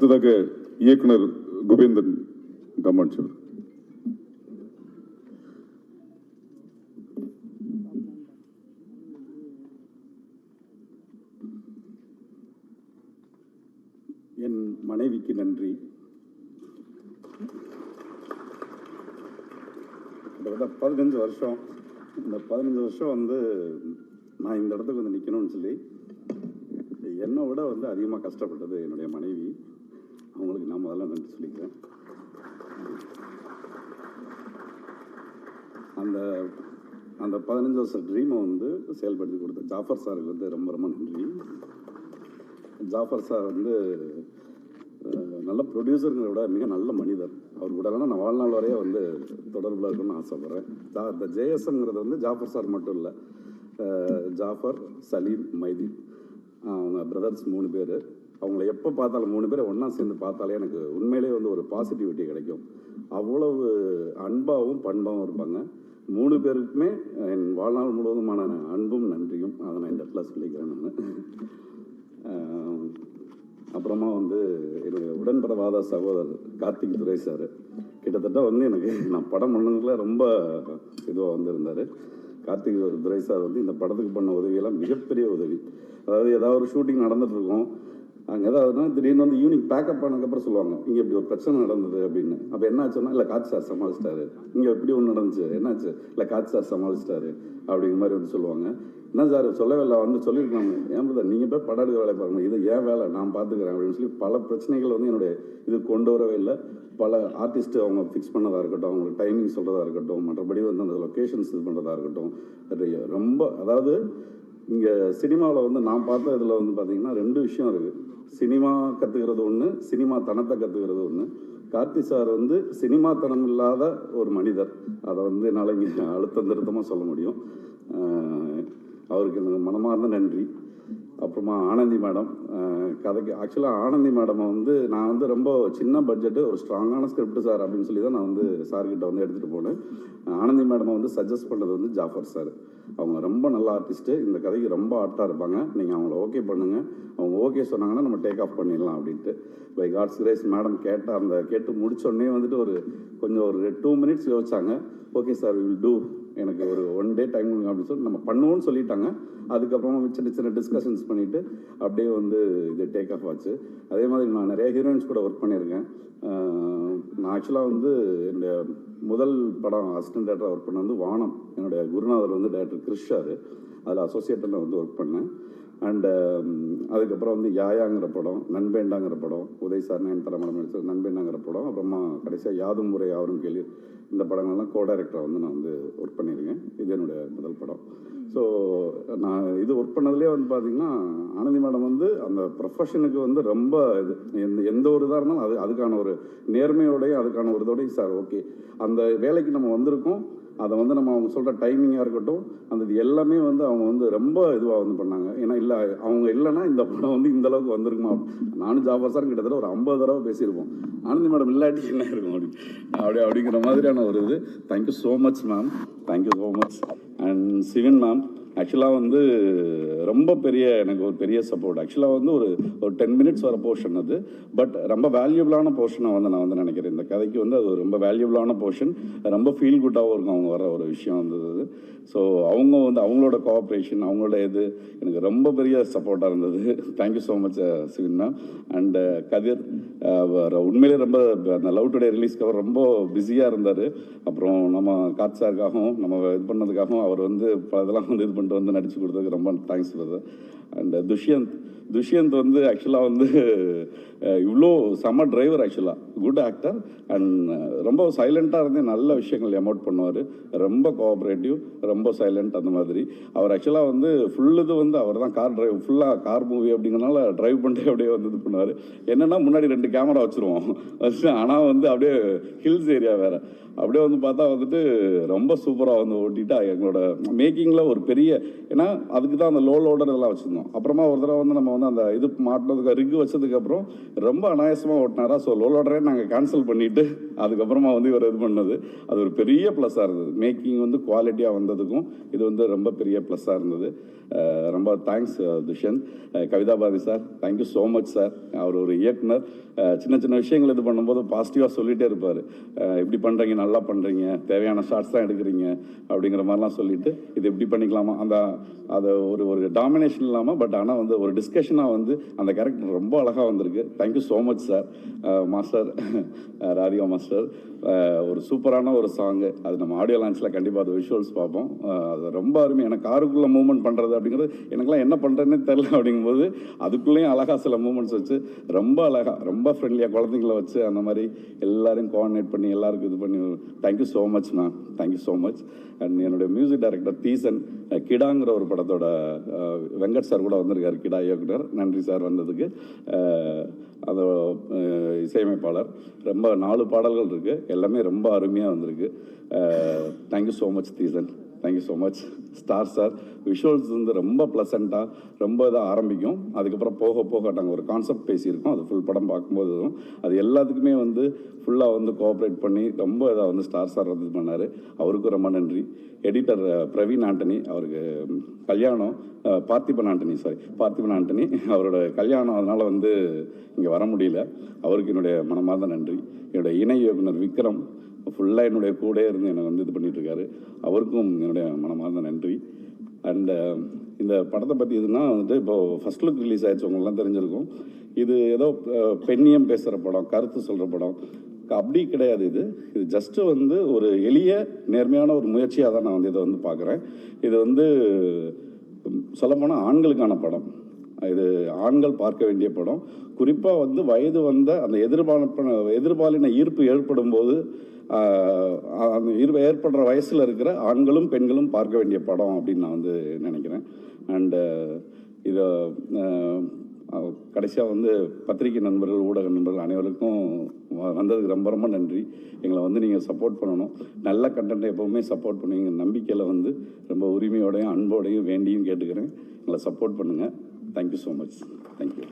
அடுத்ததாக இயக்குனர் குபேந்தன் காமாட்சி. என் மனைவிக்கு நன்றி. கிட்டத்தட்ட 15 வருஷம். இந்த 15 வருஷம் வந்து நான் இந்த இடத்துக்கு வந்து நிற்கணும்னு சொல்லி என்னை விட வந்து அதிகமாக கஷ்டப்பட்டது என்னுடைய மனைவி. அவங்களுக்கு நான் முதல்ல நன்றி சொல்லிக்கிறேன். அந்த 15 வருஷம் ட்ரீமை வந்து செயல்படுத்தி கொடுத்த ஜாஃபர் சாருக்கு வந்து ரொம்ப ரொம்ப நன்றி. ஜாஃபர் சார் வந்து நல்ல ப்ரொடியூசருங்களை விட மிக நல்ல மனிதர். அவர் கூடலாம் நான் வாழ்நாள் வரையே வந்து தொடர்பில் இருக்கணும்னு ஆசைப்பட்றேன். இந்த ஜேஎஸ்எம்ங்கிறது வந்து ஜாஃபர் சார் மட்டும் இல்லை, ஜாஃபர், சலீம், மைதீன், அவங்க பிரதர்ஸ் 3 பேர். அவங்கள எப்போ பார்த்தாலும் 3 பேரை ஒன்றா சேர்ந்து பார்த்தாலே எனக்கு உண்மையிலே வந்து ஒரு பாசிட்டிவிட்டி கிடைக்கும். அவ்வளவு அன்பாகவும் பண்பாகவும் இருப்பாங்க. 3 பேருக்குமே என் வாழ்நாள் முழுவதுமான அன்பும் நன்றியும் அதை நான் இந்த இடத்துல சொல்லிக்கிறேன். நான் அப்புறமா வந்து என்னுடைய உடன்படவாத சகோதரர் கார்த்திக் துரை சார் கிட்டத்தட்ட வந்து எனக்கு நான் படம் பண்ணதுக்குள்ள ரொம்ப இதுவாக வந்திருந்தார். கார்த்திக் துரை சார் வந்து இந்த படத்துக்கு பண்ண உதவியெல்லாம் மிகப்பெரிய உதவி. அதாவது ஏதாவது ஒரு ஷூட்டிங் நடந்துகிட்ருக்கோம், அங்கே ஏதாவதுனா திடீர்னு வந்து ஈவினிங் பேக்கப் பண்ணதுக்கப்புறம் சொல்லுவாங்க, இங்கே இப்படி ஒரு பிரச்சனை நடந்தது அப்படின்னு. அப்போ என்ன ஆச்சுன்னா, இல்லை காட்சி சார் சமாளிச்சிட்டாரு, இங்கே இப்படி ஒன்று நடந்துச்சு, என்னாச்சு, இல்லை காட்சி சார் சமாளிச்சிட்டாரு அப்படிங்கிற மாதிரி வந்து சொல்லுவாங்க. என்ன சார் சொல்லவே இல்லை, வந்து சொல்லியிருக்காங்க, ஏன் பிரதர் நீங்கள் போய் படம் எடுக்க வேலை பாருங்க, இது ஏன் வேலை நான் பார்த்துக்கிறேன் அப்படின்னு சொல்லி பல பிரச்சனைகள் வந்து என்னுடைய இது கொண்டு வரவே இல்லை. பல ஆர்டிஸ்ட்டு அவங்க ஃபிக்ஸ் பண்ணதாக இருக்கட்டும், அவங்களுக்கு டைமிங் சொல்கிறதா இருக்கட்டும், மற்றபடி வந்து அந்த லொக்கேஷன்ஸ் இது பண்ணுறதா இருக்கட்டும், ரொம்ப அதாவது இங்கே சினிமாவில் வந்து நான் பார்த்த இதில் வந்து பார்த்திங்கன்னா 2 விஷயம் இருக்குது. சினிமா கற்றுக்கிறது ஒன்று, சினிமா தனத்தை கற்றுக்கிறது ஒன்று. கார்த்தி சார் வந்து சினிமாத்தனம் இல்லாத ஒரு மனிதர். அதை வந்து என்னால் இங்கே அழுத்தம் திருத்தமாக சொல்ல முடியும். அவருக்கு எனக்கு மனமார்ந்த நன்றி. அப்புறமா ஆனந்தி மேடம் கதைக்கு ஆக்சுவலாக ஆனந்தி மேடமை வந்து நான் வந்து ரொம்ப சின்ன பட்ஜெட்டு ஒரு ஸ்ட்ராங்கான ஸ்கிரிப்ட் சார் அப்படின்னு சொல்லி தான் நான் வந்து சார்கிட்ட வந்து எடுத்துகிட்டு போனேன். ஆனந்தி மேடமை வந்து சஜஸ்ட் பண்ணது வந்து ஜாஃபர் சார். அவங்க ரொம்ப நல்ல ஆர்டிஸ்ட்டு, இந்த கதைக்கு ரொம்ப ஆர்ட்டாக இருப்பாங்க, நீங்கள் அவங்கள ஓகே பண்ணுங்கள், அவங்க ஓகே சொன்னாங்கன்னா நம்ம டேக் ஆஃப் பண்ணிடலாம் அப்படின்ட்டு. பை காட்ஸ் கிரேஸ் மேடம் கேட்டு முடிச்சோடனே வந்துட்டு ஒரு 2 மினிட்ஸ் யோசிச்சாங்க. ஓகே சார் வில் டூ, எனக்கு ஒரு 1 டே டைம் அப்படின்னு சொல்லி நம்ம பண்ணுவோன்னு சொல்லிட்டாங்க. அதுக்கப்புறமா சின்ன டிஸ்கஷன்ஸ் பண்ணிவிட்டு அப்படியே வந்து இது டேக் ஆஃப் ஆச்சு. அதே மாதிரி நான் நிறைய ஹீரோயின்ஸ் கூட ஒர்க் பண்ணியிருக்கேன். நான் ஆக்சுவலாக வந்து என்னுடைய முதல் படம் அசிஸ்டன்ட் டேரக்டராக ஒர்க் பண்ண வந்து வானம். என்னுடைய குருநாதர் வந்து டைரக்டர் கிறிஷ் சார், அதில் அசோசியேட்டில் வந்து ஒர்க் பண்ணேன். அண்டு அதுக்கப்புறம் வந்து யாயாங்கிற படம், நண்பேண்டாங்கிற படம், உதய் சார் நயன்தாரா மேடம் நடிச்ச நண்பேண்டாங்கிற படம், அப்புறமா கடைசியாக யாதும் முறை யாரும் கேள்வி, இந்த படங்கள்லாம் கோ டைரக்டராக வந்து நான் வந்து ஒர்க் பண்ணியிருக்கேன். இது என்னுடைய முதல் படம். ஸோ நான் இது ஒர்க் பண்ணதுலேயே வந்து பார்த்திங்கன்னா ஆனந்தி மேடம் வந்து அந்த ப்ரொஃபஷனுக்கு வந்து ரொம்ப இது எந்த ஒரு இதாக இருந்தாலும் அதுக்கான ஒரு நேர்மையோடையும் அதுக்கான ஒரு இதோடையும் சார் ஓகே அந்த வேலைக்கு நம்ம வந்திருக்கோம், அதை வந்து நம்ம அவங்க சொல்கிற டைமிங்காக இருக்கட்டும், அந்த இது எல்லாமே வந்து அவங்க வந்து ரொம்ப இதுவாக வந்து பண்ணாங்க. ஏன்னா இல்லை அவங்க இல்லைன்னா இந்த படம் வந்து இந்தளவுக்கு வந்திருக்குமா. நானும் ஜாஃபர் சார் கிட்டத்தட்ட ஒரு 50 தடவை பேசியிருப்போம், ஆனந்தி மேடம் இல்லாட்டி என்ன இருக்கும் அப்படிங்கிற மாதிரியான ஒரு இது. Thank you so much ma'am, thank you so much. And Sivan ma'am ஆக்சுவலாக வந்து ரொம்ப எனக்கு ஒரு பெரிய சப்போர்ட். ஆக்சுவலாக வந்து ஒரு 10 மினிட்ஸ் வர போர்ஷன் அது, பட் ரொம்ப வேல்யூபிளான போர்ஷனை வந்து நான் வந்து நினைக்கிறேன். இந்த கதைக்கு வந்து அது ரொம்ப வேல்யூபிளான போர்ஷன், ரொம்ப ஃபீல் குட்டாகவும் இருக்கும் அவங்க வர ஒரு விஷயம் வந்தது. ஸோ அவங்க வந்து அவங்களோட கோஆப்ரேஷன், அவங்களோட இது எனக்கு ரொம்ப பெரிய சப்போர்ட்டாக இருந்தது. Thank you so much Sivin ma'am. And Kathir உண்மையிலே ரொம்ப அந்த லவ் டுடே ரிலீஸ்க்கு அவர் ரொம்ப பிஸியாக இருந்தார். அப்புறம் நம்ம காட் சாருக்காகவும் நம்ம இது பண்ணதுக்காகவும் அவர் வந்து இதெல்லாம் வந்து இது பண்ணிட்டு வந்து நடித்து கொடுத்ததுக்கு ரொம்ப தேங்க்ஸ் பிரதர். அண்ட் துஷ்யந்த் வந்து ஆக்சுவலாக வந்து இவ்வளோ செம்ம டிரைவர், ஆக்சுவலாக குட் ஆக்டர். அண்ட் ரொம்ப சைலண்ட்டாக இருந்து நல்ல விஷயங்கள் எமோட் பண்ணுவார், ரொம்ப கோஆப்ரேட்டிவ், ரொம்ப சைலண்ட் அந்த மாதிரி. அவர் ஆக்சுவலாக வந்து ஃபுல் இது வந்து அவர் தான் ஃபுல்லாக கார் மூவி அப்படிங்கிறனால ட்ரைவ் பண்ணிட்டு அப்படியே வந்து இது பண்ணுவார். என்னென்னா முன்னாடி 2 கேமரா வச்சுருவோம், ஆனால் வந்து அப்படியே ஹில்ஸ் ஏரியா வேறு, அப்படியே வந்து பார்த்தா வந்துட்டு ரொம்ப சூப்பராக வந்து ஓட்டிட்டு எங்களோட மேக்கிங்கில் ஒரு பெரிய ஏன்னா அதுக்கு தான் அந்த லோ லோடர் எல்லாம் வச்சுருந்தோம். அப்புறமா ஒரு தடவை வந்து நம்ம வந்து அந்த இது மாட்டினதுக்கு ரிக்கு வச்சதுக்கப்புறம் ரொம்ப அனாயாசமாக ஓட்டினாரா. ஸோ லோ லோடரே நாங்கள் கேன்சல் பண்ணிவிட்டு அதுக்கப்புறமா வந்து இவர் இது பண்ணது அது ஒரு பெரிய ப்ளஸ்ஸாக இருந்தது. மேக்கிங் வந்து குவாலிட்டியாக வந்ததுக்கும் இது வந்து ரொம்ப பெரிய ப்ளஸ்ஸாக இருந்தது. ரொம்ப thanks Dushyanth. Kavitha Bharathi sir, thank you so much sir. அவர் ஒரு இயக்குனர். சின்ன சின்ன விஷயங்கள் இது பண்ணும்போது பாசிட்டிவாக சொல்லிகிட்டே இருப்பார். இப்படி பண்ணுறீங்க, நல்லா பண்ணுறீங்க, தேவையான ஷார்ட்ஸ் தான் எடுக்கிறீங்க அப்படிங்கிற மாதிரிலாம் சொல்லிவிட்டு இது எப்படி பண்ணிக்கலாமா அதை ஒரு டாமினேஷன் இல்லாமல் பட் ஆனால் வந்து ஒரு டிஸ்கஷனாக வந்து அந்த கேரக்டர் ரொம்ப அழகாக வந்திருக்கு. Thank you so much sir. Master Radhika master, ஒரு சூப்பரான ஒரு சாங்கு. அது நம்ம ஆடியோ லான்ச்சில் கண்டிப்பாக அது விஷுவல்ஸ் பார்ப்போம். அது ரொம்ப அருமை. எனக்கு காருக்குள்ளே மூவ்மெண்ட் பண்ணுறது அப்படிங்கிறது எனக்குலாம் என்ன பண்ணுறதுன்னே தெரில. அப்படிங்கும்போது அதுக்குள்ளேயும் அழகாக சில மூமெண்ட்ஸ் வச்சு ரொம்ப அழகாக ரொம்ப ஃப்ரெண்ட்லியாக குழந்தைங்கள வச்சு அந்த மாதிரி எல்லாரையும் கோஆர்டினேட் பண்ணி எல்லாருக்கும் இது பண்ணி thank you so much ma'am. Thank you so much. And என்னுடைய மியூசிக் டைரக்டர் தீசன், கிடாங்கிற ஒரு படத்தோட வெங்கட் சார் கூட வந்திருக்காரு, கிடா இயக்குனர். நன்றி சார் வந்ததுக்கு. அந்த இசையமைப்பாளர் ரொம்ப 4 பாடல்கள் இருக்குது, எல்லாமே ரொம்ப அருமையாக வந்திருக்கு. Thank you so much Theesan. Thank you so much. Star sir, visuals வந்து ரொம்ப ப்ளசண்ட்டாக ரொம்ப இதாக ஆரம்பிக்கும். அதுக்கப்புறம் போக போக நாங்கள் ஒரு கான்செப்ட் பேசியிருக்கோம். அது ஃபுல் படம் பார்க்கும்போது அது எல்லாத்துக்குமே வந்து ஃபுல்லாக வந்து கோஆப்ரேட் பண்ணி ரொம்ப இதாக வந்து ஸ்டார் சார் வந்து பண்ணார். அவருக்கும் ரொம்ப நன்றி. எடிட்டர் பிரவீன் ஆண்டனி, அவருக்கு கல்யாணம், பார்த்திபன் ஆண்டனி அவரோட கல்யாணம், அதனால் வந்து இங்கே வர முடியல. அவருக்கு என்னுடைய மனமார்ந்த நன்றி. என்னுடைய இணை இயக்குனர் விக்ரம் ஃபுல்லாக என்னுடைய கூட இருந்து என்னை வந்து இது பண்ணிகிட்ருக்காரு. அவருக்கும் என்னுடைய மனமார்ந்த நன்றி. அண்ட் இந்த படத்தை பற்றி இதுனா வந்துட்டு இப்போது ஃபஸ்ட் லுக் ரிலீஸ் ஆகிடுச்சு, உங்களெலாம் தெரிஞ்சிருக்கும். இது ஏதோ பெண்ணியம் பேசுகிற படம், கருத்து சொல்கிற படம் அப்படி கிடையாது. இது ஜஸ்ட்டு வந்து ஒரு எளிய நேர்மையான ஒரு முயற்சியாக தான் நான் வந்து இதை வந்து பார்க்குறேன். இது வந்து சொல்லப்போனால் ஆண்களுக்கான படம். இது ஆண்கள் பார்க்க வேண்டிய படம். குறிப்பாக வந்து வயது வந்த அந்த எதிர்பாலின ஈர்ப்பு ஏற்படும் போது அந்த ஏற்படுற வயசில் இருக்கிற ஆண்களும் பெண்களும் பார்க்க வேண்டிய படம் அப்படின்னு நான் வந்து நினைக்கிறேன். அண்டு இதை கடைசியாக வந்து பத்திரிகை நண்பர்கள், ஊடக நண்பர்கள் அனைவருக்கும் வந்ததுக்கு ரொம்ப ரொம்ப நன்றி. எங்களை வந்து நீங்கள் சப்போர்ட் பண்ணணும். நல்ல கண்டென்ட்டை எப்போவுமே சப்போர்ட் பண்ணுவீங்க நம்பிக்கையில் வந்து ரொம்ப உரிமையோடையும் அன்போடையும் வேண்டியும் கேட்டுக்கிறேன். எங்களை சப்போர்ட் பண்ணுங்கள். Thank you so much. தேங்க்யூ.